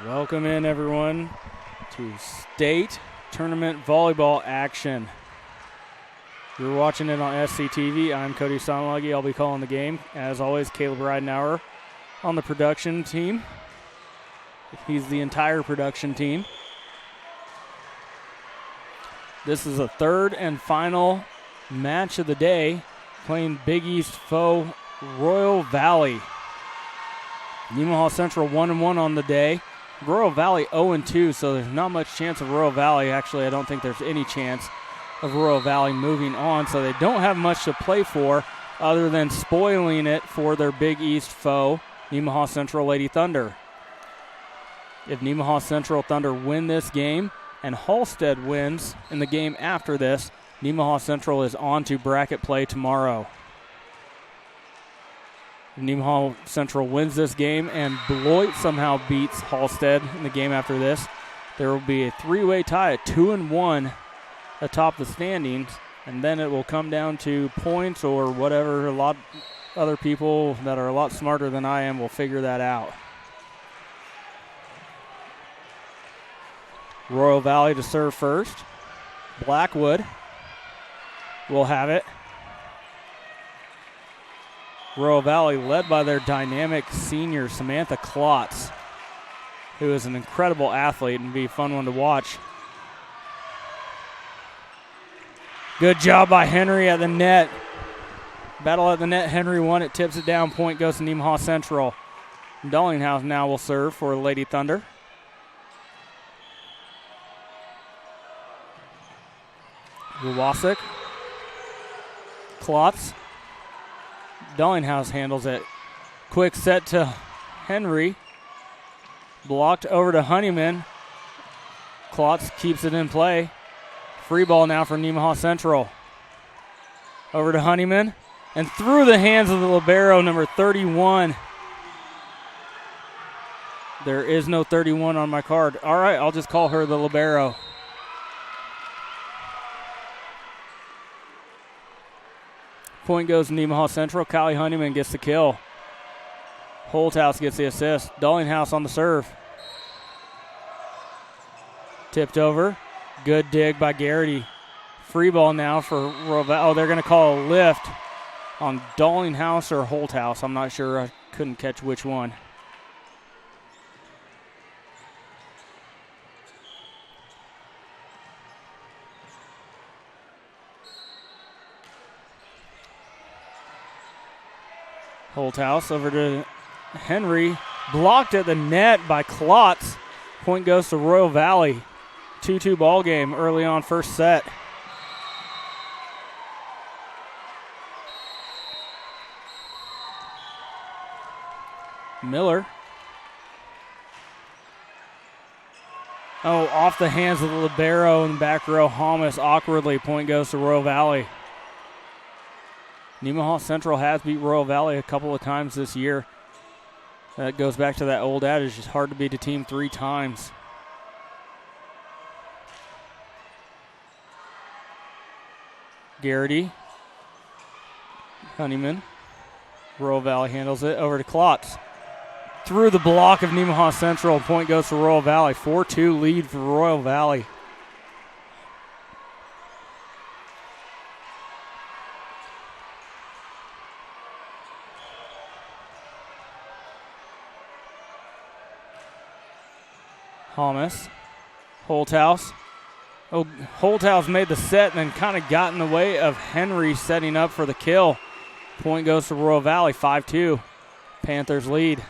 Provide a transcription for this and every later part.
Welcome in, everyone, to state tournament volleyball action. You're watching it on SCTV. I'm Cody Sonluggy. I'll be calling the game. As always, Caleb Ridenauer on the production team. He's the entire production team. This is the third and final match of the day, playing Big East foe Royal Valley. Nemaha Central 1-1 on the day. Royal Valley 0-2, so there's not much chance of Royal Valley. Actually, I don't think there's any chance of Royal Valley moving on, so they don't have much to play for other than spoiling it for their Big East foe, Nemaha Central Lady Thunder. If Nemaha Central Thunder win this game and Halstead wins in the game after this, Nemaha Central is on to bracket play tomorrow. If Nemaha Central wins this game and Beloit somehow beats Halstead in the game after this, there will be a three-way tie at 2-1 atop the standings, and then it will come down to points or whatever. A lot other people that are a lot smarter than I am will figure that out. Royal Valley to serve first. Blackwood will have it. Royal Valley led by their dynamic senior Samantha Klotz, who is an incredible athlete and be a fun one to watch. Good job by Henry at the net. Battle at the net, Henry won it, tips it down, point goes to Nemaha Central. Dullinghouse now will serve for Lady Thunder. Wawasik. Klotz. Dullinghouse handles it. Quick set to Henry. Blocked over to Honeyman. Klotz keeps it in play. Free ball now for Nemaha Central. Over to Honeyman. And through the hands of the libero, number 31. There is no 31 on my card. All right, I'll just call her the libero. Point goes to Nemaha Central. Callie Honeyman gets the kill. Holthouse gets the assist. Dullinghouse on the serve. Tipped over. Good dig by Garrity. Free ball now for Royal Valley. Oh, they're going to call a lift on Dullinghouse or Holthouse. I'm not sure. I couldn't catch which one. Holthouse over to Henry. Blocked at the net by Klotz. Point goes to Royal Valley. 2-2 ball game early on first set. Miller. Oh, off the hands of the libero in the back row. Holmes awkwardly. Point goes to Royal Valley. Nemaha Central has beat Royal Valley a couple of times this year. That goes back to that old adage, it's hard to beat a team 3 times. Garrity. Honeyman. Royal Valley handles it. Over to Klotz. Through the block of Nemaha Central. Point goes to Royal Valley. 4-2 lead for Royal Valley. Holmes. Holthouse. Oh, Holthouse made the set and then kind of got in the way of Henry setting up for the kill. Point goes to Royal Valley, 5-2. Panthers lead.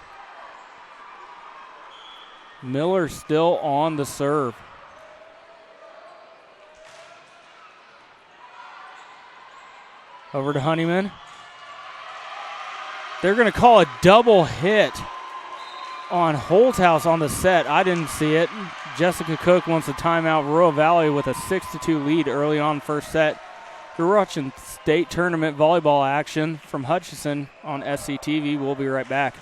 Miller still on the serve. Over to Honeyman. They're going to call a double hit on Holthouse on the set. I didn't see it. Jessica Cook wants a timeout. Royal Valley with a 6-2 lead early on first set. You're watching state tournament volleyball action from Hutchinson on SCTV. We'll be right back.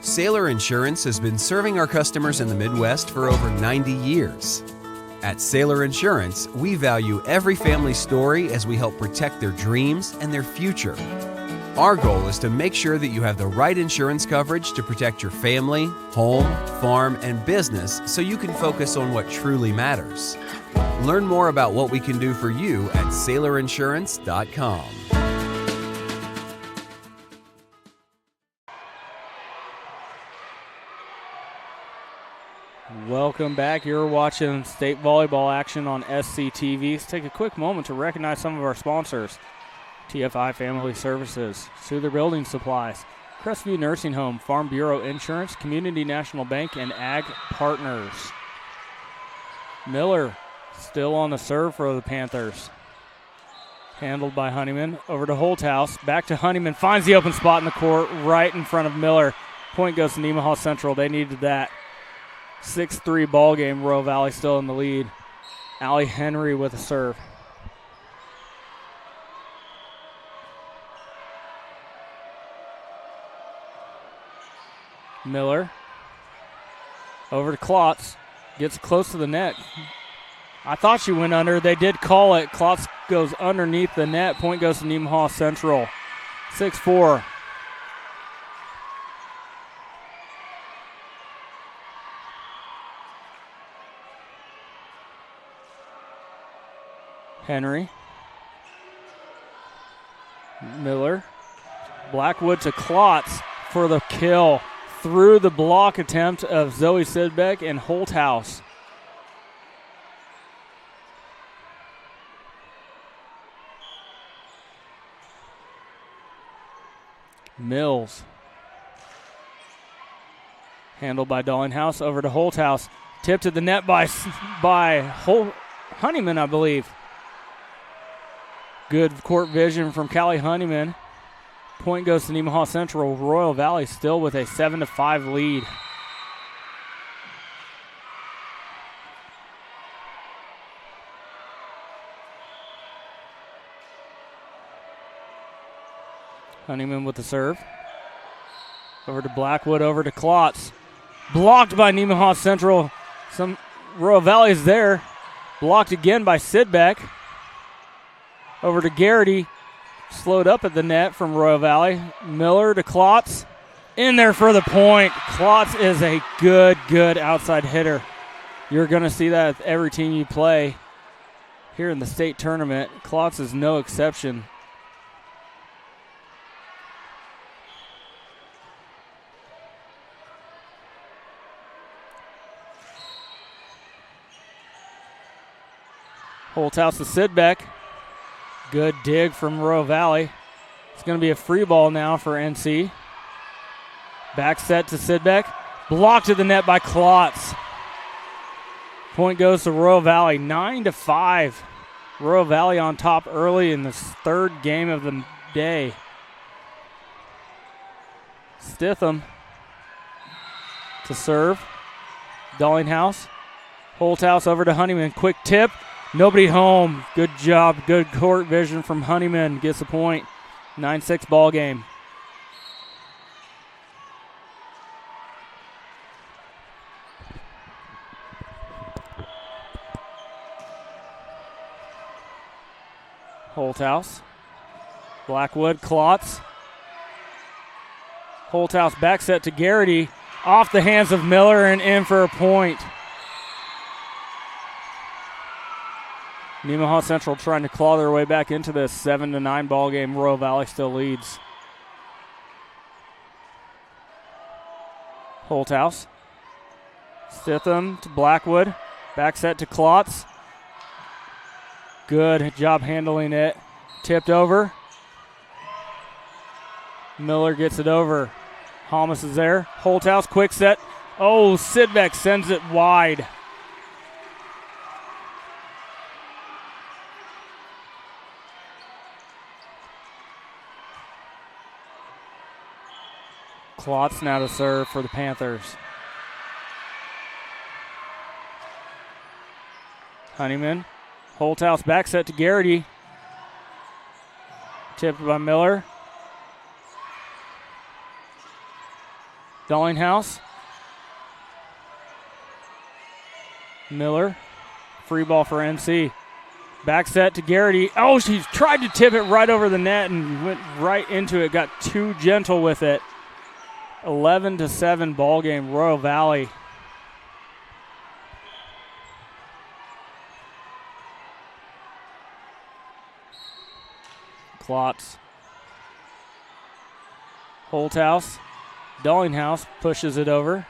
Sailor Insurance has been serving our customers in the Midwest for over 90 years. At Sailor Insurance, we value every family story as we help protect their dreams and their future. Our goal is to make sure that you have the right insurance coverage to protect your family, home, farm, and business so you can focus on what truly matters. Learn more about what we can do for you at SailorInsurance.com. Welcome back. You're watching state volleyball action on SCTV. Let's take a quick moment to recognize some of our sponsors. TFI Family Services, Souther Building Supplies, Crestview Nursing Home, Farm Bureau Insurance, Community National Bank, and Ag Partners. Miller still on the serve for the Panthers. Handled by Honeyman. Over to Holthouse. Back to Honeyman. Finds the open spot in the court right in front of Miller. Point goes to Nemaha Central. They needed that. 6-3 ball game. Royal Valley still in the lead. Allie Henry with a serve. Miller over to Klotz, gets close to the net. I thought she went under. They did call it. Klotz goes underneath the net. Point goes to Nemaha Central. 6-4. Henry. Miller. Blackwood to Klotz for the kill through the block attempt of Zoe Sidbeck and Holthouse. Mills. Handled by Dollinghouse. Over to Holthouse. Tipped to the net by Honeyman, I believe. Good court vision from Callie Honeyman. Point goes to Nemaha Central. Royal Valley still with a 7-5 lead. Honeyman with the serve. Over to Blackwood, over to Klotz. Blocked by Nemaha Central. Some Royal Valley is there. Blocked again by Sidbeck. Over to Garrity. Slowed up at the net from Royal Valley. Miller to Klotz. In there for the point. Klotz is a good outside hitter. You're going to see that with every team you play here in the state tournament. Klotz is no exception. Holthouse to Sidbeck. Good dig from Royal Valley. It's going to be a free ball now for NC. Back set to Sidbeck. Blocked to the net by Klotz. Point goes to Royal Valley, 9-5. Royal Valley on top early in this third game of the day. Stitham to serve. Dollinghouse. Holthouse over to Honeyman. Quick tip. Nobody home. Good job. Good court vision from Honeyman. Gets a point. 9-6 ball game. Holthouse. Blackwood. Klotz. Holthouse back set to Garrity. Off the hands of Miller and in for a point. Nemaha Central trying to claw their way back into this 7-9 ball game. Royal Valley still leads. Holthouse. Stitham to Blackwood. Back set to Klotz. Good job handling it. Tipped over. Miller gets it over. Holmes is there. Holthouse, quick set. Oh, Sidbeck sends it wide. Klotz now to serve for the Panthers. Honeyman. Holthouse back set to Garrity. Tipped by Miller. Dollinghouse. Miller. Free ball for NC. Back set to Garrity. Oh, she tried to tip it right over the net and went right into it. Got too gentle with it. 11-7 ball game, Royal Valley. Klotz. Holthouse. Dullinghouse pushes it over.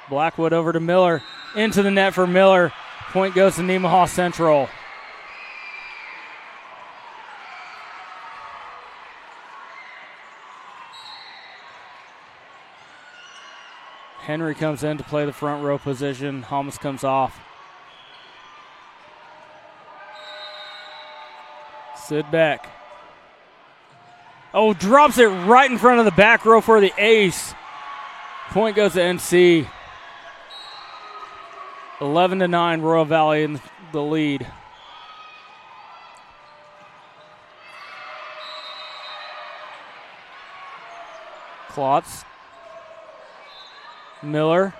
Blackwood over to Miller. Into the net for Miller. Point goes to Nemaha Central. Henry comes in to play the front row position. Holmes comes off. Sid Beck. Oh, drops it right in front of the back row for the ace. Point goes to NC. 11-9, Royal Valley in the lead. Klotz. Miller.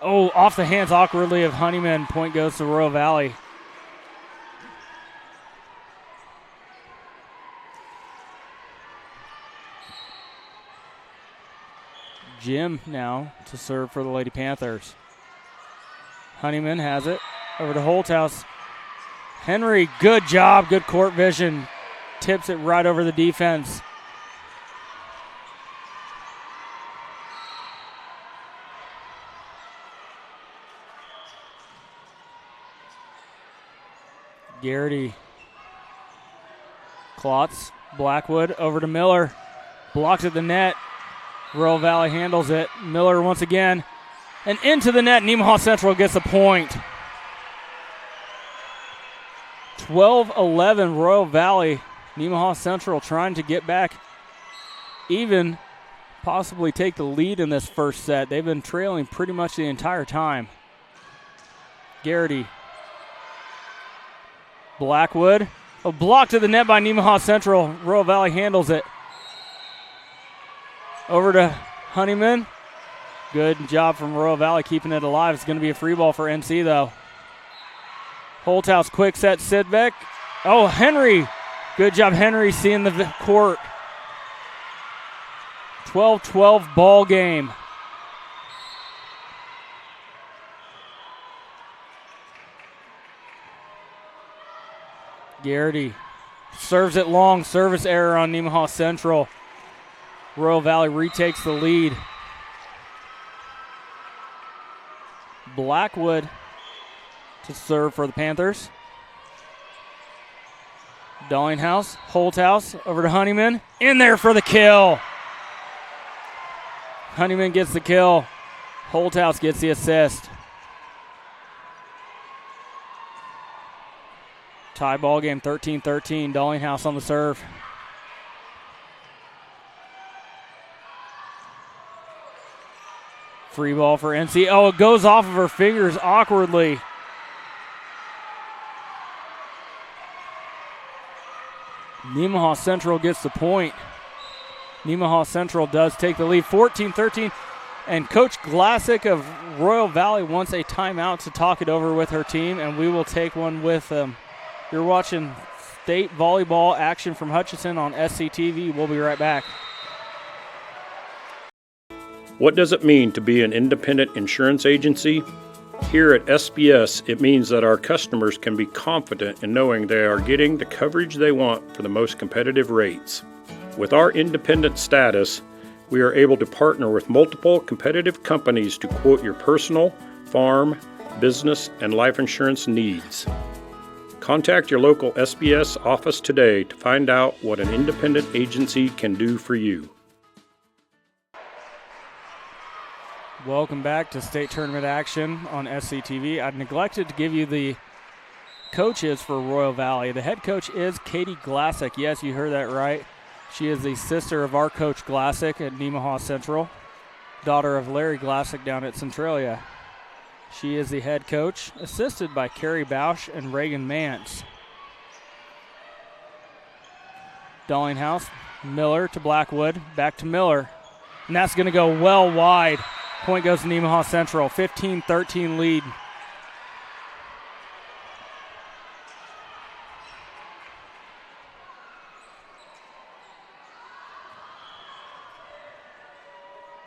Oh, off the hands awkwardly of Honeyman. Point goes to Royal Valley. Jim now to serve for the Lady Panthers. Honeyman has it. Over to Holthouse. Henry, good job, good court vision. Tips it right over the defense. Garrity. Klotz. Blackwood over to Miller. Blocked at the net. Royal Valley handles it. Miller once again. And into the net. Nemaha Central gets a point. 12-11 Royal Valley. Nemaha Central trying to get back even, possibly take the lead in this first set. They've been trailing pretty much the entire time. Garrity. Blackwood. A block to the net by Nemaha Central. Royal Valley handles it. Over to Honeyman. Good job from Royal Valley keeping it alive. It's going to be a free ball for NC, though. Holthouse quick set, Sidbeck. Oh, Henry. Good job, Henry, seeing the court. 12-12 ball game. Garrity serves it long. Service error on Nemaha Central. Royal Valley retakes the lead. Blackwood to serve for the Panthers. Dullinghouse, Holthouse over to Honeyman. In there for the kill. Honeyman gets the kill. Holthouse gets the assist. Tie ball game, 13-13. Dullinghouse on the serve. Free ball for NC. Oh, it goes off of her fingers awkwardly. Nemaha Central gets the point. Nemaha Central does take the lead, 14-13. And Coach Glassick of Royal Valley wants a timeout to talk it over with her team, and we will take one with them. You're watching state volleyball action from Hutchinson on SCTV. We'll be right back. What does it mean to be an independent insurance agency? Here at SBS, it means that our customers can be confident in knowing they are getting the coverage they want for the most competitive rates. With our independent status, we are able to partner with multiple competitive companies to quote your personal, farm, business, and life insurance needs. Contact your local SBS office today to find out what an independent agency can do for you. Welcome back to state tournament action on SCTV. I neglected to give you the coaches for Royal Valley. The head coach is Katie Glassick. Yes, you heard that right. She is the sister of our coach Glassick at Nemaha Central, daughter of Larry Glassick down at Centralia. She is the head coach, assisted by Carrie Bausch and Reagan Mance. Dullinghouse, Miller to Blackwood, back to Miller. And that's going to go well wide. Point goes to Nemaha Central, 15-13 lead.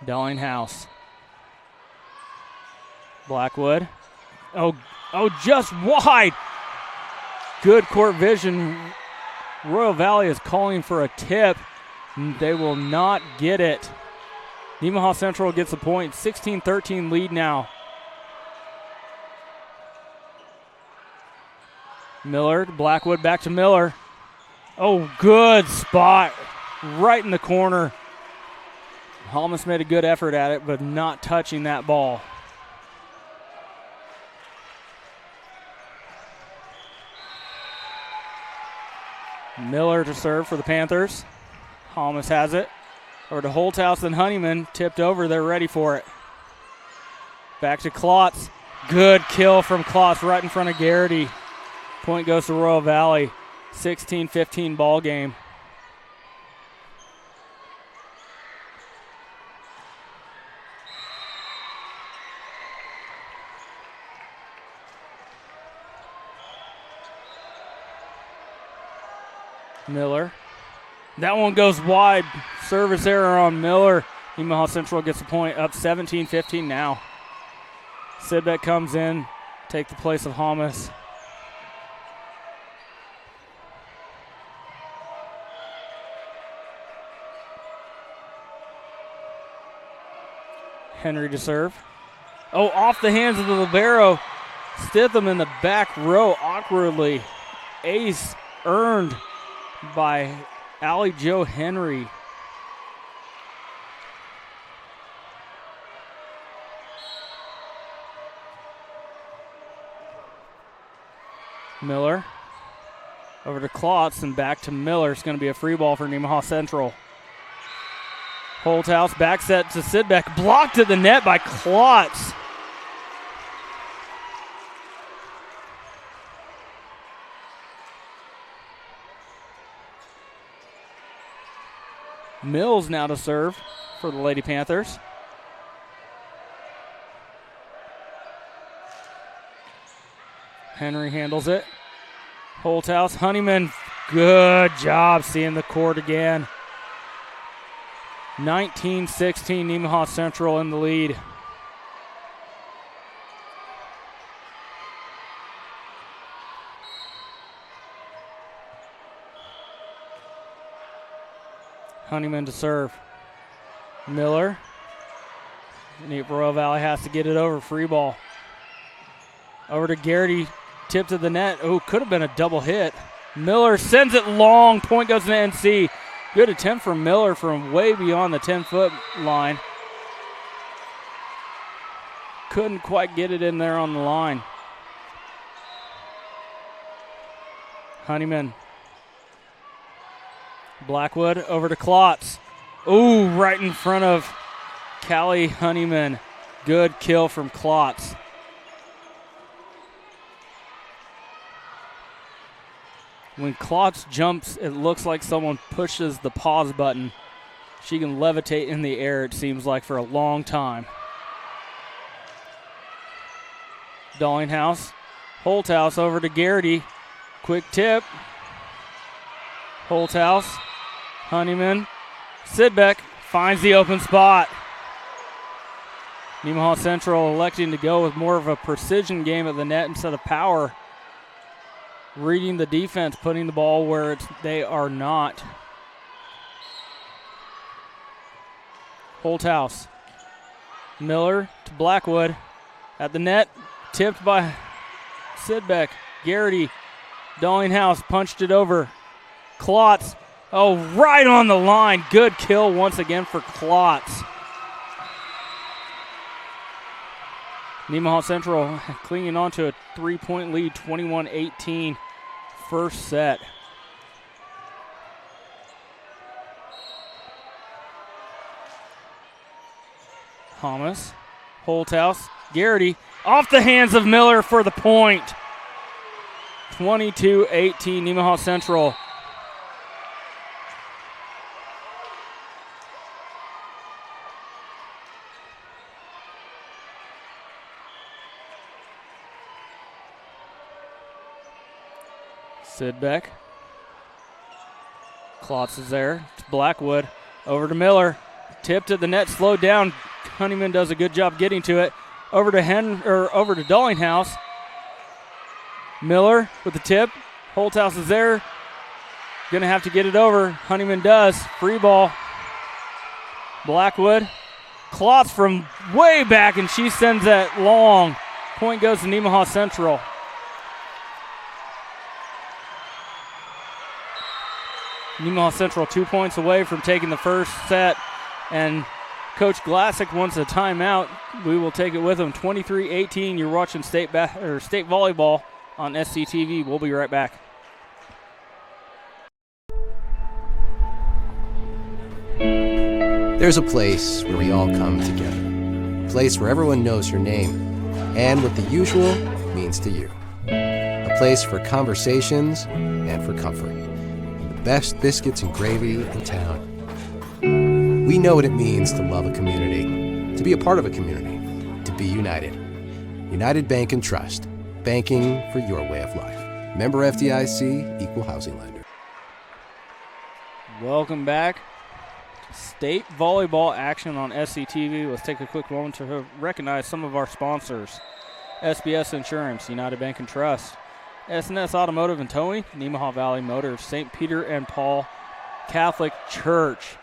Dellinghouse. Blackwood. Oh, just wide. Good court vision. Royal Valley is calling for a tip. They will not get it. Nemaha Central gets a point. 16-13 lead now. Miller, Blackwood, back to Miller. Oh, good spot. Right in the corner. Holmes made a good effort at it, but not touching that ball. Miller to serve for the Panthers. Holmes has it. Over to Holthouse and Honeyman. Tipped over. They're ready for it. Back to Klotz. Good kill from Klotz right in front of Garrity. Point goes to Royal Valley. 16-15 ball game. Miller. That one goes wide. Service error on Miller. Nemaha Central gets a point, up 17-15 now. Sidbeck comes in, take the place of Hamas. Henry to serve. Oh, off the hands of the libero. Stitham in the back row awkwardly. Ace earned by Allie Joe Henry. Miller over to Klotz and back to Miller. It's going to be a free ball for Nemaha Central. Holthouse back set to Sidbeck. Blocked at the net by Klotz. Mills now to serve for the Lady Panthers. Henry handles it. Holthouse, Honeyman, good job seeing the court again. 19-16, Nemaha Central in the lead. Honeyman to serve. Miller. Royal Valley has to get it over. Free ball. Over to Garrity. Tip to the net. Oh, could have been a double hit. Miller sends it long. Point goes to NC. Good attempt from Miller from way beyond the 10-foot line. Couldn't quite get it in there on the line. Honeyman. Blackwood over to Klotz. Ooh, right in front of Callie Honeyman. Good kill from Klotz. When Klotz jumps, it looks like someone pushes the pause button. She can levitate in the air, it seems like, for a long time. Dallinghouse. Holthouse over to Garrity. Quick tip. Holthouse. Honeyman. Sidbeck finds the open spot. Nemaha Central electing to go with more of a precision game at the net instead of power. Reading the defense, putting the ball where they are not. Holthouse. Miller to Blackwood. At the net, tipped by Sidbeck. Garrity. Dallinghouse punched it over. Klotz. Oh, right on the line. Good kill once again for Klotz. Nemaha Central clinging on to a 3-point lead, 21-18. First set. Thomas, Holthouse, Garrity, off the hands of Miller for the point. 22-18, Nemaha Central. Sidbeck. Klotz is there. It's Blackwood. Over to Miller. Tip to the net, slowed down. Honeyman does a good job getting to it. Over to Dullinghouse. Miller with the tip. Holthouse is there. Going to have to get it over. Honeyman does. Free ball. Blackwood. Klotz from way back, and she sends that long. Point goes to Nemaha Central. Nemaha Central 2 points away from taking the first set, and Coach Glassick wants a timeout. We will take it with him. 23-18. You're watching state volleyball on SCTV. We'll be right back. There's a place where we all come together. A place where everyone knows your name and what the usual means to you. A place for conversations and for comfort. And the best biscuits and gravy in town. We know what it means to love a community, to be a part of a community, to be united. United Bank and Trust. Banking for your way of life. Member FDIC, Equal Housing Lender. Welcome back. State volleyball action on SCTV. Let's take a quick moment to recognize some of our sponsors. SBS Insurance, United Bank and Trust, S&S Automotive and Towing, Nemaha Valley Motors, St. Peter and Paul Catholic Church,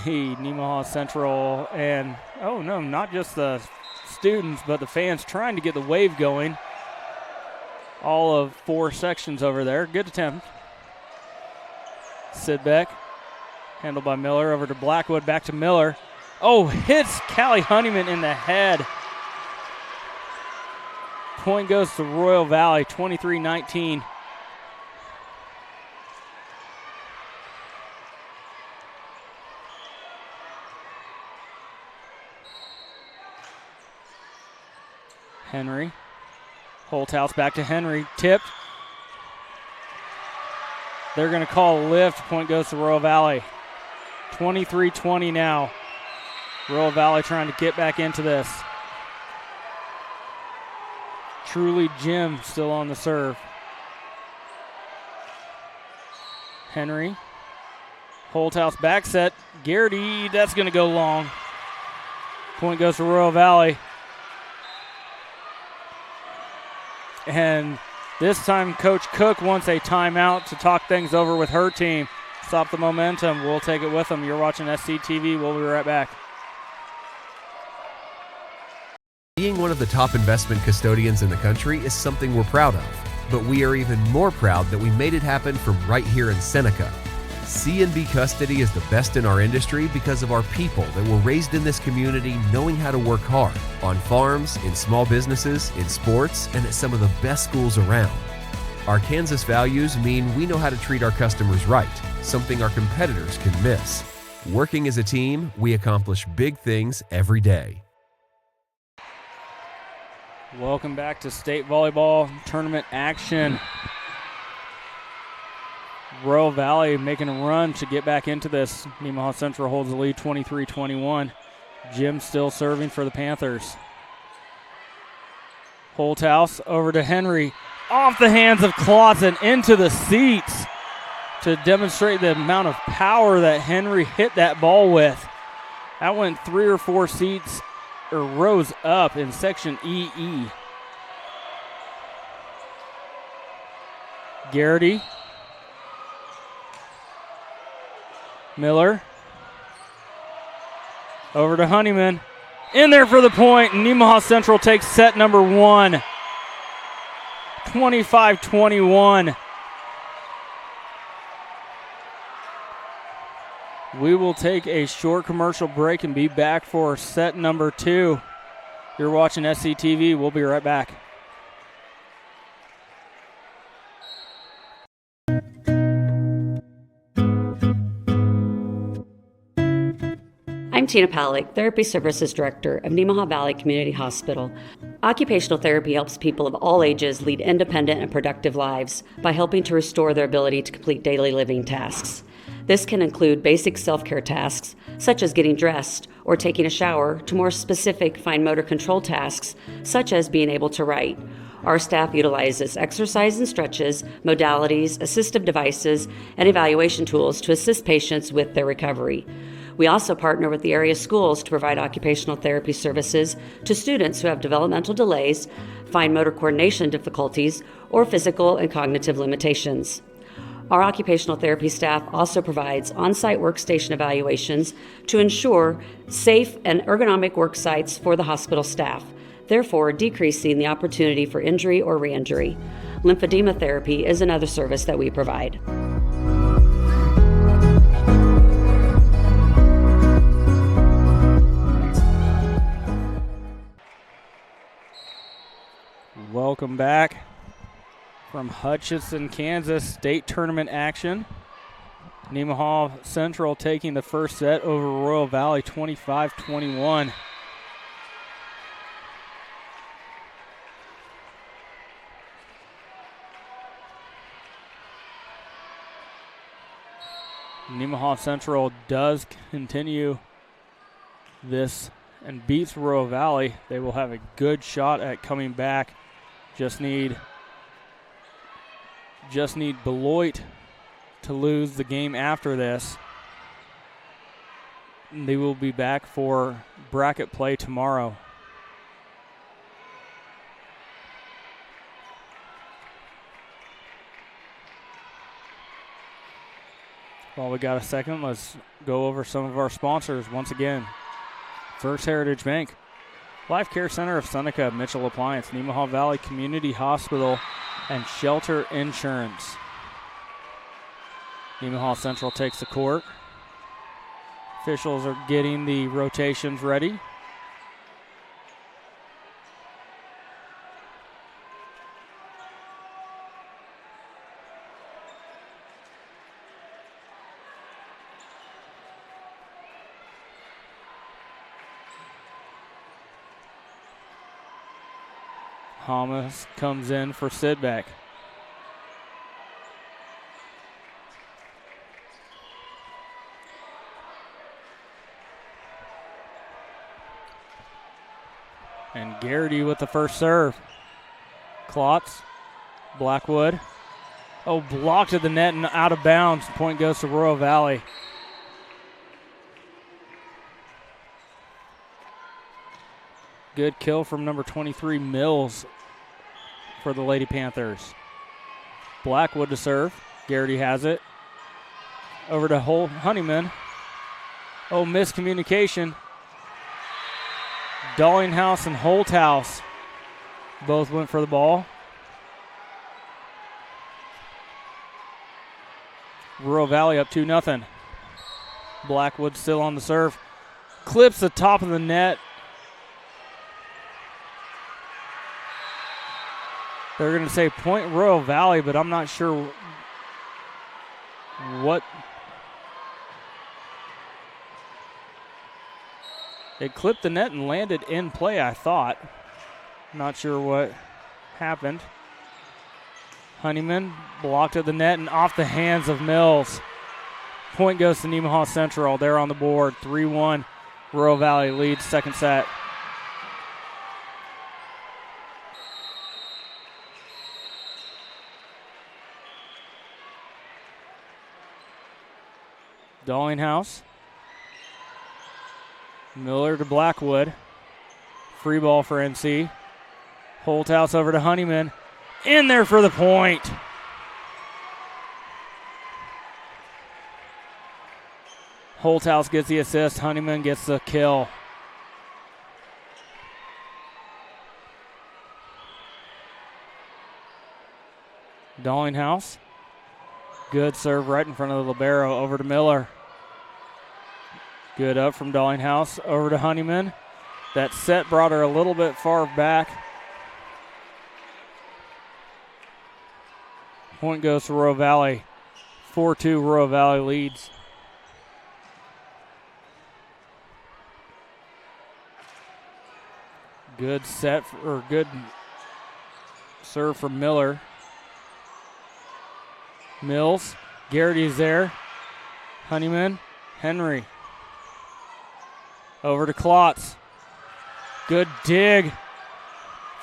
the Nemaha Central, and, oh no, not just the students, but the fans trying to get the wave going. All of 4 sections over there. Good attempt. Sidbeck. Handled by Miller, over to Blackwood, back to Miller. Oh, hits Callie Honeyman in the head. Point goes to Royal Valley, 23-19. Henry. Holthouse back to Henry, tipped. They're going to call a lift. Point goes to Royal Valley. 23-20 now. Royal Valley trying to get back into this. Truly Jim still on the serve. Henry. Holthouse back set. Garrity, that's going to go long. Point goes to Royal Valley. And this time Coach Cook wants a timeout to talk things over with her team. Stop the momentum. We'll take it with them. You're watching SCTV. We'll be right back. Being one of the top investment custodians in the country is something we're proud of, but we are even more proud that we made it happen from right here in Seneca. C&B Custody is the best in our industry because of our people that were raised in this community knowing how to work hard, on farms, in small businesses, in sports, and at some of the best schools around. Our Kansas values mean we know how to treat our customers right, something our competitors can miss. Working as a team, we accomplish big things every day. Welcome back to state volleyball tournament action. Royal Valley making a run to get back into this. Nemaha Central holds the lead 23-21. Jim still serving for the Panthers. Holthouse over to Henry. Off the hands of Klotz and into the seats to demonstrate the amount of power that Henry hit that ball with. That went 3 or 4 seats or rows up in section EE. Garrity. Miller. Over to Honeyman. In there for the point. Nemaha Central takes set number 1. 25-21. We will take a short commercial break and be back for set number 2. You're watching SCTV. We'll be right back. I'm Tina Palick, Therapy Services Director of Nemaha Valley Community Hospital. Occupational therapy helps people of all ages lead independent and productive lives by helping to restore their ability to complete daily living tasks. This can include basic self-care tasks, such as getting dressed or taking a shower, to more specific fine motor control tasks, such as being able to write. Our staff utilizes exercise and stretches, modalities, assistive devices, and evaluation tools to assist patients with their recovery. We also partner with the area schools to provide occupational therapy services to students who have developmental delays, fine motor coordination difficulties, or physical and cognitive limitations. Our occupational therapy staff also provides on-site workstation evaluations to ensure safe and ergonomic work sites for the hospital staff, therefore decreasing the opportunity for injury or re-injury. Lymphedema therapy is another service that we provide. Welcome back from Hutchinson, Kansas, state tournament action. Nemaha Central taking the first set over Royal Valley 25-21. Nemaha Central does continue this and beats Royal Valley. They will have a good shot at coming back. Just need Beloit to lose the game after this. They will be back for bracket play tomorrow. While we got a second, let's go over some of our sponsors once again. First Heritage Bank, Life Care Center of Seneca, Mitchell Appliance, Nemaha Valley Community Hospital, and Shelter Insurance. Nemaha Central takes the court. Officials are getting the rotations ready. Hamas comes in for Sidbeck. And Garrity with the first serve. Klotz, Blackwood. Oh, blocked at the net and out of bounds. Point goes to Royal Valley. Good kill from number 23, Mills, for the Lady Panthers. Blackwood to serve. Garrity has it. Over to Honeyman. Oh, miscommunication. Dallinghouse and Holthouse both went for the ball. Royal Valley up 2-0. Blackwood still on the serve. Clips the top of the net. They're going to say point Royal Valley, but I'm not sure what. It clipped the net and landed in play, I thought. Not sure what happened. Honeyman blocked at the net and off the hands of Mills. Point goes to Nemaha Central. They're on the board. 3-1. Royal Valley leads second set. Dallinghouse. Miller to Blackwood. Free ball for NC. Holthouse over to Honeyman. In there for the point. Holthouse gets the assist. Honeyman gets the kill. Dallinghouse. Good serve right in front of the libero. Over to Miller. Good up from Dallinghouse. Over to Honeyman. That set brought her a little bit far back. Point goes to Royal Valley. 4-2 Royal Valley leads. Good set, or good serve from Miller. Mills. Garrity's there. Honeyman. Henry. Over to Klotz. Good dig.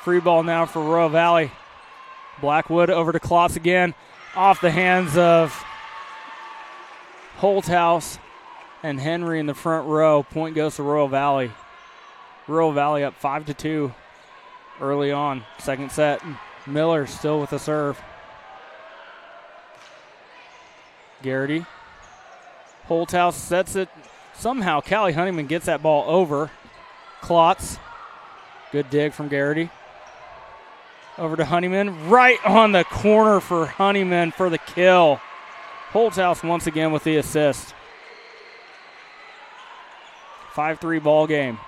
Free ball now for Royal Valley. Blackwood over to Klotz again. Off the hands of Holthouse. and Henry in the front row. Point goes to Royal Valley. Royal Valley up 5-2 early on. Second set. Miller still with the serve. Garrity. Holthouse sets it. Somehow Callie Honeyman gets that ball over. Klotz. Good dig from Garrity. Over to Honeyman. Right on the corner for Honeyman for the kill. Holthouse once again with the assist. 5-3 ball game.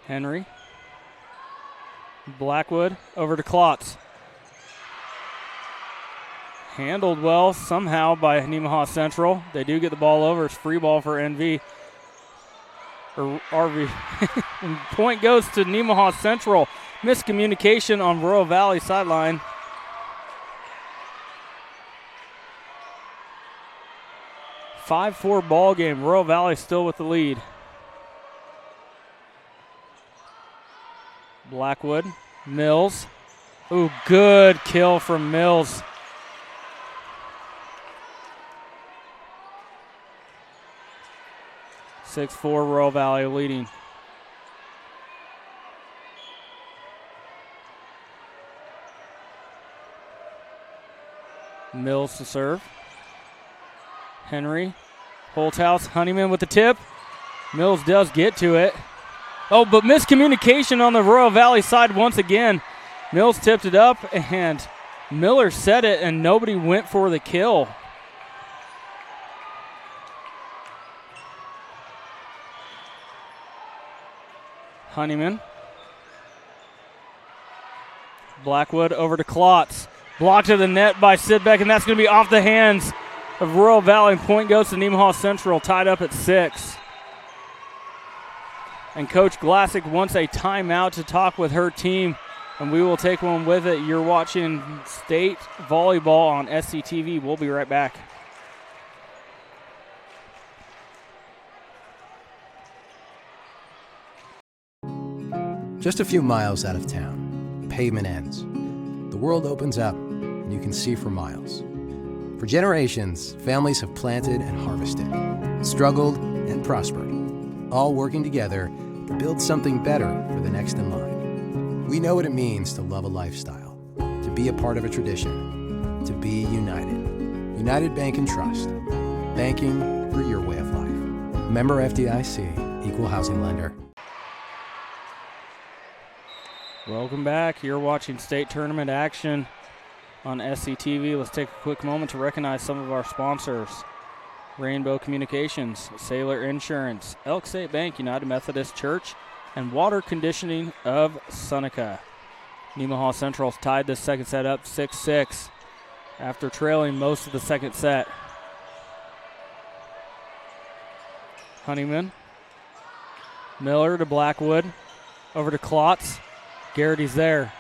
Henry. Blackwood over to Klotz. Handled well somehow by Nemaha Central. They do get the ball over. It's free ball for NV. Or RV. Point goes to Nemaha Central. Miscommunication on Royal Valley sideline. A 5-4 ball game. Royal Valley still with the lead. Blackwood. Mills. Ooh, good kill from Mills. (6-4) Royal Valley leading. Mills to serve. Henry. Holthouse. Honeyman with the tip. Mills does get to it. Oh, but miscommunication on the Royal Valley side once again. Mills tipped it up, and Miller set it, and nobody went for the kill. Honeyman. Blackwood over to Klotz. Blocked to the net by Sidbeck, and that's going to be off the hands of Royal Valley. Point goes to Nemaha Central, tied up at 6. And Coach Glassick wants a timeout to talk with her team, and we will take one with it. You're watching State Volleyball on SCTV. We'll be right back. Just a few miles out of town, the pavement ends. The world opens up, and you can see for miles. For generations, families have planted and harvested, struggled and prospered, all working together to build something better for the next in line. We know what it means to love a lifestyle, to be a part of a tradition, to be united. United Bank and Trust. Banking for your way of life. Member FDIC, Equal Housing Lender. Welcome back. You're watching state tournament action on SCTV. Let's take a quick moment to recognize some of our sponsors. Rainbow Communications, Sailor Insurance, Elk State Bank, United Methodist Church, and Water Conditioning of Seneca. Nemaha Central's tied this second set up 6-6 after trailing most of the second set. Honeyman. Miller to Blackwood. Over to Klotz. Garrity's there.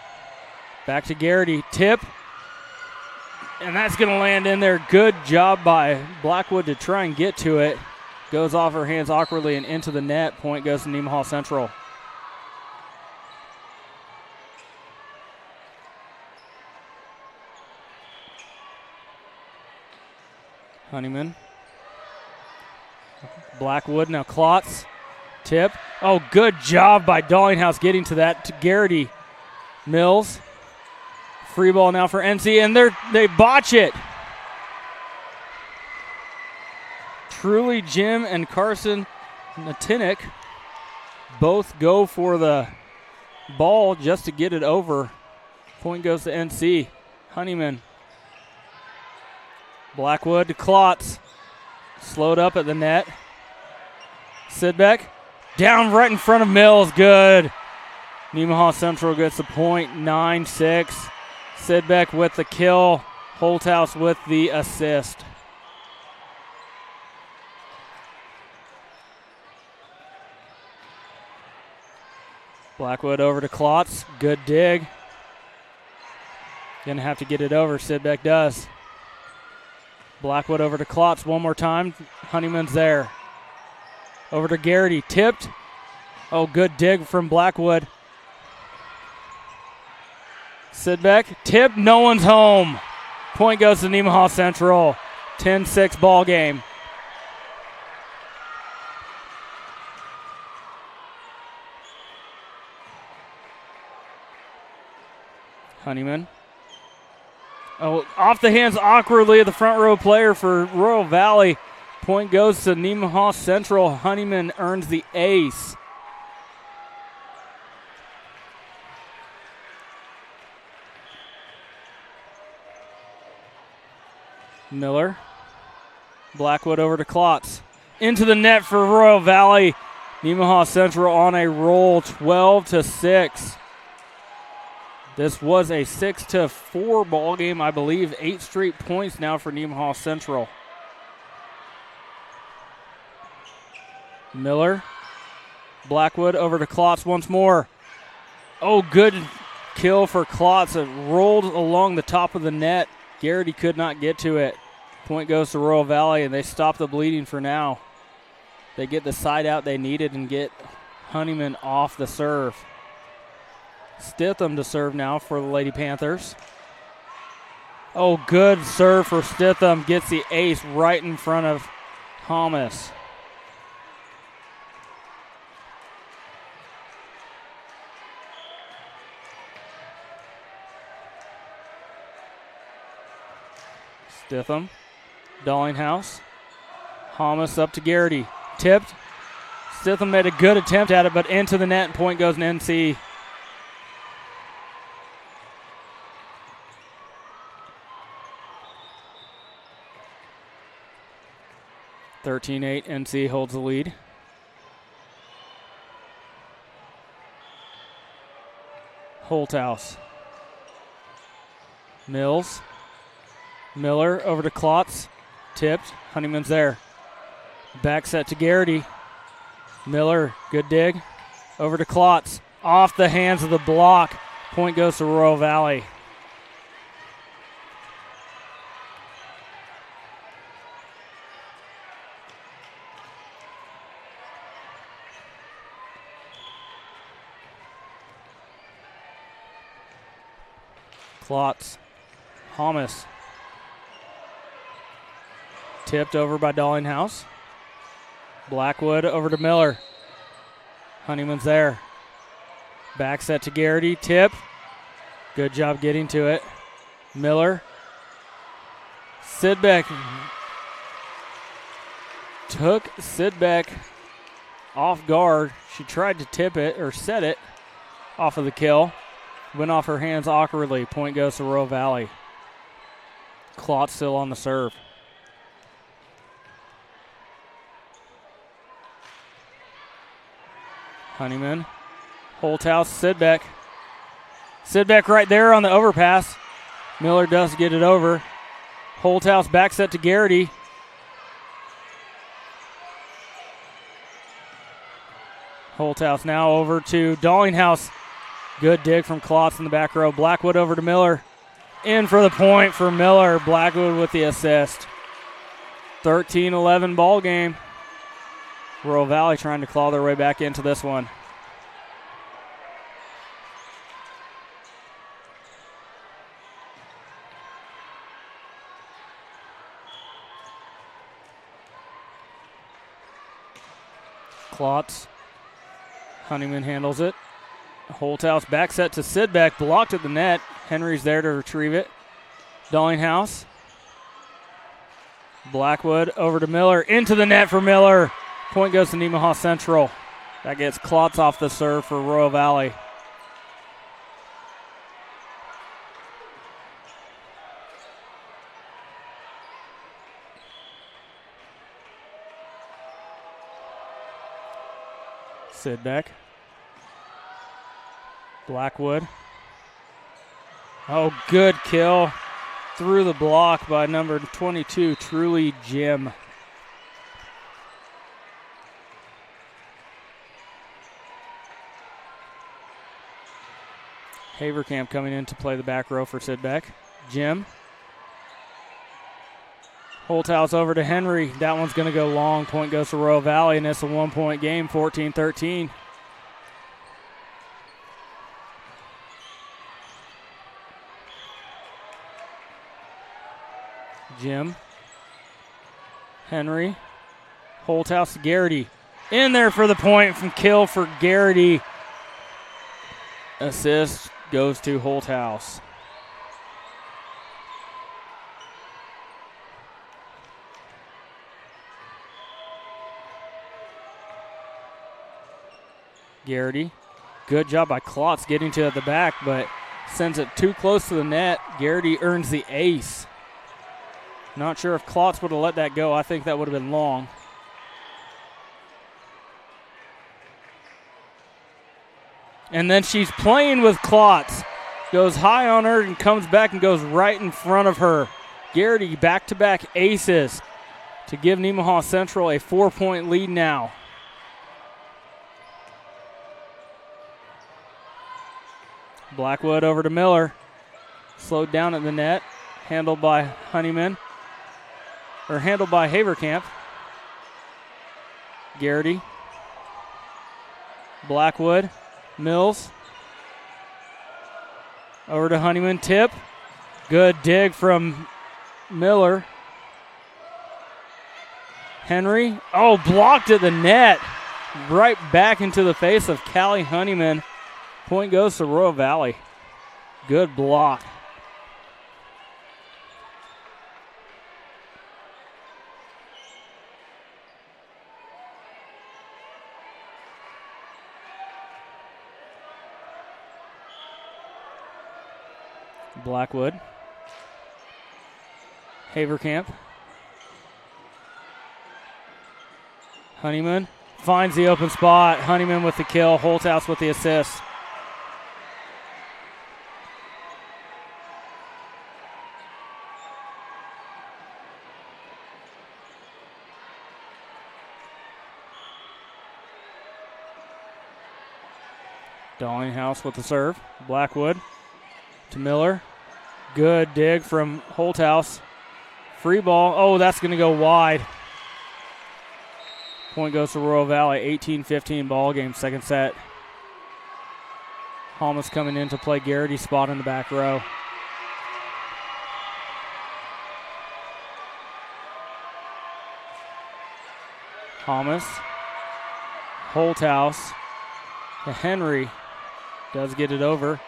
Back to Garrity. Tip. And that's going to land in there. Good job by Blackwood to try and get to it. Goes off her hands awkwardly and into the net. Point goes to Nemaha Central. Honeyman. Blackwood, now Klotz. Tip. Oh, good job by Dallinghouse getting to that. To Garrity. Mills. Free ball now for NC, and they botch it. Truly, Jim and Carson Natinik both go for the ball just to get it over. Point goes to NC. Honeyman. Blackwood to Klotz. Slowed up at the net. Sidbeck. Down right in front of Mills. Good. Nemaha Central gets the point. 9-6. Sidbeck with the kill. Holthouse with the assist. Blackwood over to Klotz. Good dig. Gonna have to get it over. Sidbeck does. Blackwood over to Klotz one more time. Honeyman's there. Over to Garrity. Tipped. Oh, good dig from Blackwood. Sidbeck, tip, no one's home. Point goes to Nemaha Central. 10-6 ball game. Honeyman. Oh, off the hands awkwardly of the front row player for Royal Valley. Point goes to Nemaha Central. Honeyman earns the ace. Miller. Blackwood over to Klotz. Into the net for Royal Valley. Nemaha Central on a roll, 12-6. This was a 6-4 ball game, I believe. 8 straight points now for Nemaha Central. Miller. Blackwood over to Klotz once more. Oh, good kill for Klotz. It rolled along the top of the net. Garrity could not get to it. Point goes to Royal Valley, and they stop the bleeding for now. They get the side out they needed and get Honeyman off the serve. Stitham to serve now for the Lady Panthers. Oh, good serve for Stitham. Gets the ace right in front of Thomas. Stitham. Dollinghouse. Thomas up to Garrity. Tipped. Stitham made a good attempt at it, but into the net, and point goes to NC. (13-8). NC holds the lead. Holthouse. Mills. Miller over to Klotz. Tipped. Honeyman's there. Back set to Garrity. Miller, good dig. Over to Klotz. Off the hands of the block. Point goes to Royal Valley. Klotz. Thomas. Tipped over by Dollinghouse. Blackwood over to Miller. Honeyman's there. Back set to Garrity. Tip. Good job getting to it. Miller. Sidbeck. Took Sidbeck off guard. She tried to tip it or set it off of the kill. Went off her hands awkwardly. Point goes to Royal Valley. Klotz still on the serve. Honeyman. Holthouse, Sidbeck. Sidbeck right there on the overpass. Miller does get it over. Holthouse back set to Garrity. Holthouse now over to Dollinghouse. Good dig from Klotz in the back row. Blackwood over to Miller. In for the point for Miller. Blackwood with the assist. 13-11 ball game. Royal Valley trying to claw their way back into this one. Klotz. Honeyman handles it. Holthouse back set to Sidbeck. Blocked at the net. Henry's there to retrieve it. Dollinghouse. Blackwood over to Miller. Into the net for Miller. Point goes to Nemaha Central. That gets Klotz off the serve for Royal Valley. Sidbeck. Blackwood. Oh, good kill through the block by number 22, Truly Jim. Haverkamp coming in to play the back row for Sidbeck. Jim. Holthouse over to Henry. That one's going to go long. Point goes to Royal Valley, and it's a 1-point game, 14-13. Jim. Henry. Holthouse to Garrity. In there for the point from Kill for Garrity. Assist goes to Holthouse. Garrity. Good job by Klotz getting to the back, but sends it too close to the net. Garrity earns the ace. Not sure if Klotz would have let that go. I think that would have been long. And then she's playing with Klotz. Goes high on her and comes back and goes right in front of her. Garrity back-to-back aces to give Nemaha Central a 4-point lead now. Blackwood over to Miller. Slowed down at the net. Handled by Honeyman. Or handled by Haverkamp. Garrity. Blackwood. Mills. Over to Honeyman. Tip. Good dig from Miller. Henry. Oh, blocked at the net. Right back into the face of Callie Honeyman. Point goes to Royal Valley. Good block. Blackwood. Haverkamp. Honeyman finds the open spot. Honeyman with the kill. Holthouse with the assist. Dallinghouse with the serve. Blackwood to Miller. Good dig from Holthouse. Free ball. Oh, that's going to go wide. Point goes to Royal Valley. 18-15 ball game, second set. Halmas coming in to play Garrity's spot in the back row. Halmas. Holthouse to Henry. Does get it over.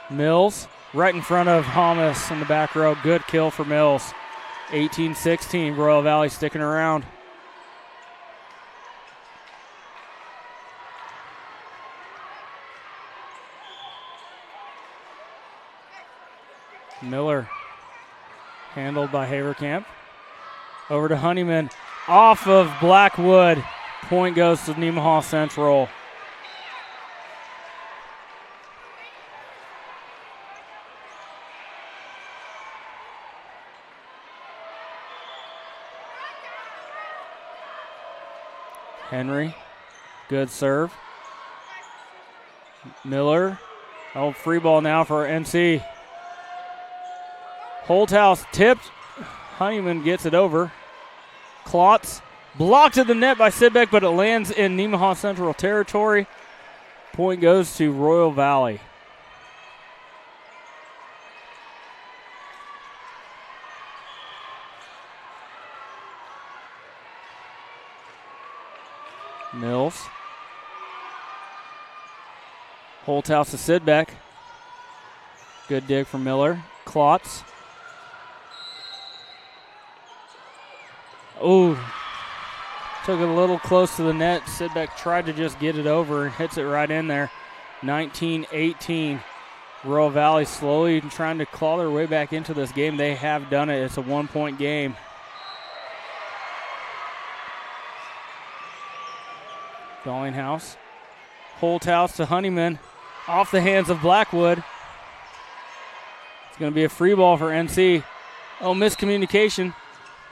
Mills right in front of Halmas in the back row. Good kill for Mills. 18-16. Royal Valley sticking around. Miller handled by Haverkamp. Over to Honeyman. Off of Blackwood. Point goes to Nemaha Central. Henry, good serve. Miller, oh, free ball now for NC. Holthouse tipped. Honeyman gets it over. Klotz blocked at the net by Sidbeck, but it lands in Nemaha Central territory. Point goes to Royal Valley. Mills. Holthouse to Sidbeck. Good dig from Miller. Klotz. Oh, took it a little close to the net. Sidbeck tried to just get it over and hits it right in there. 19-18. Royal Valley slowly trying to claw their way back into this game. They have done it. It's a 1-point game. Dallinghouse. Holthouse to Honeyman. Off the hands of Blackwood. It's going to be a free ball for NC. Oh, miscommunication.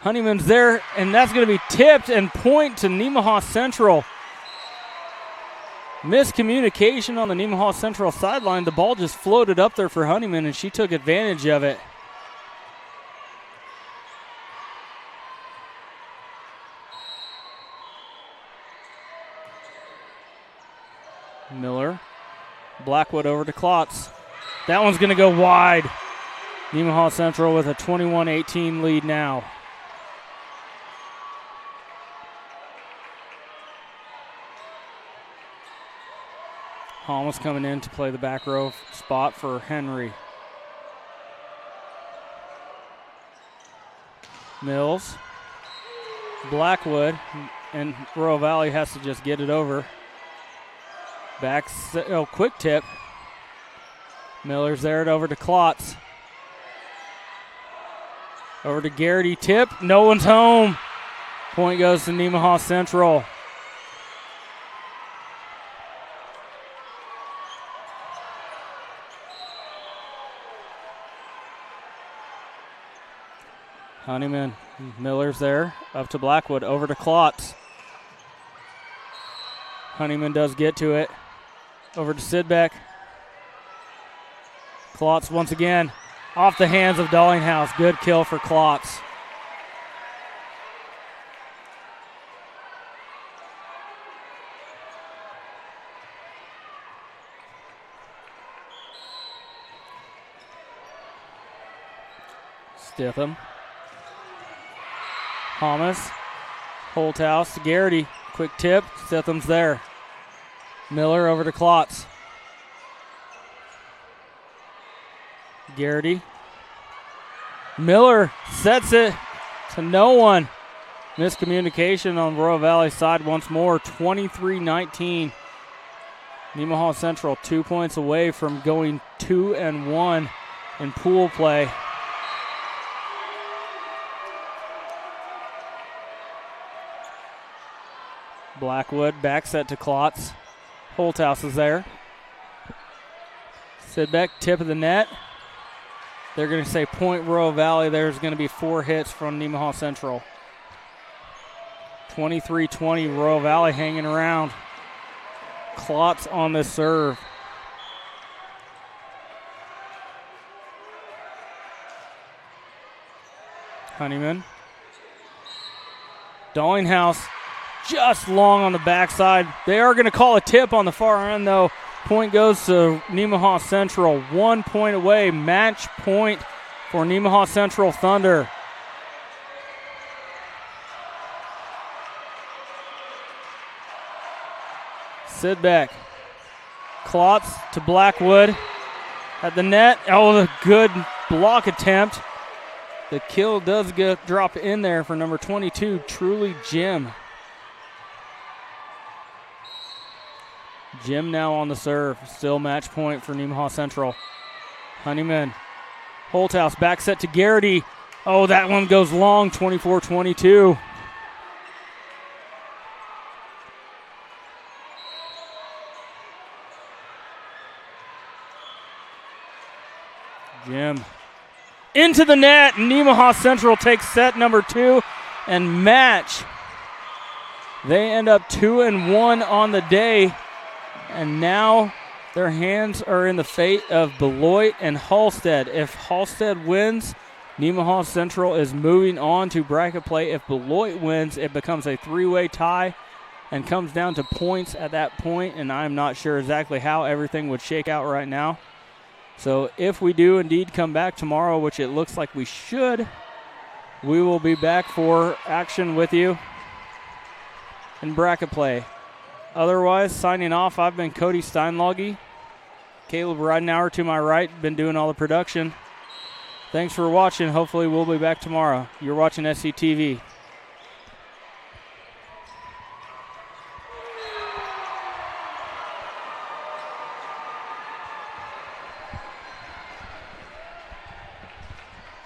Honeyman's there, and that's going to be tipped and point to Nemaha Central. Miscommunication on the Nemaha Central sideline. The ball just floated up there for Honeyman, and she took advantage of it. Miller. Blackwood over to Klotz. That one's going to go wide. Nemaha Central with a 21-18 lead now. Holmes coming in to play the back row spot for Henry. Mills. Blackwood, and Royal Valley has to just get it over. Quick tip. Miller's there, it over to Klotz. Over to Garrity, tip, no one's home. Point goes to Nemaha Central. Honeyman, Miller's there, up to Blackwood, over to Klotz. Honeyman does get to it. Over to Sidbeck. Klotz once again, off the hands of Dollinghouse. Good kill for Klotz. Stitham. Thomas, Holthouse to Garrity. Quick tip, Stitham's there. Miller over to Klotz. Garrity. Miller sets it to no one. Miscommunication on Royal Valley side once more. 23-19. Nemaha Central 2 points away from going 2-1 in pool play. Blackwood back set to Klotz. Holthouse is there. Sidbeck, tip of the net. They're going to say point Royal Valley. There's going to be 4 hits from Nemaha Central. 23-20, Royal Valley hanging around. Klotz on the serve. Honeyman. Dollinghouse just long on the backside. They are going to call a tip on the far end, though. Point goes to Nemaha Central. 1 point away. Match point for Nemaha Central Thunder. Sidbeck. Klotz to Blackwood. At the net. Oh, the good block attempt. The kill does drop in there for number 22, Truly Jim. Jim now on the serve. Still match point for Nemaha Central. Honeyman. Holthouse back set to Garrity. Oh, that one goes long, 24-22. Jim. Into the net. Nemaha Central takes set number 2 and match. They end up 2-1 on the day. And now their hands are in the fate of Beloit and Halstead. If Halstead wins, Nemaha Central is moving on to bracket play. If Beloit wins, it becomes a 3-way tie and comes down to points at that point, and I'm not sure exactly how everything would shake out right now. So if we do indeed come back tomorrow, which it looks like we should, we will be back for action with you in bracket play. Otherwise, signing off, I've been Cody Steinlogge. Caleb Ridenauer to my right, been doing all the production. Thanks for watching. Hopefully we'll be back tomorrow. You're watching SCTV.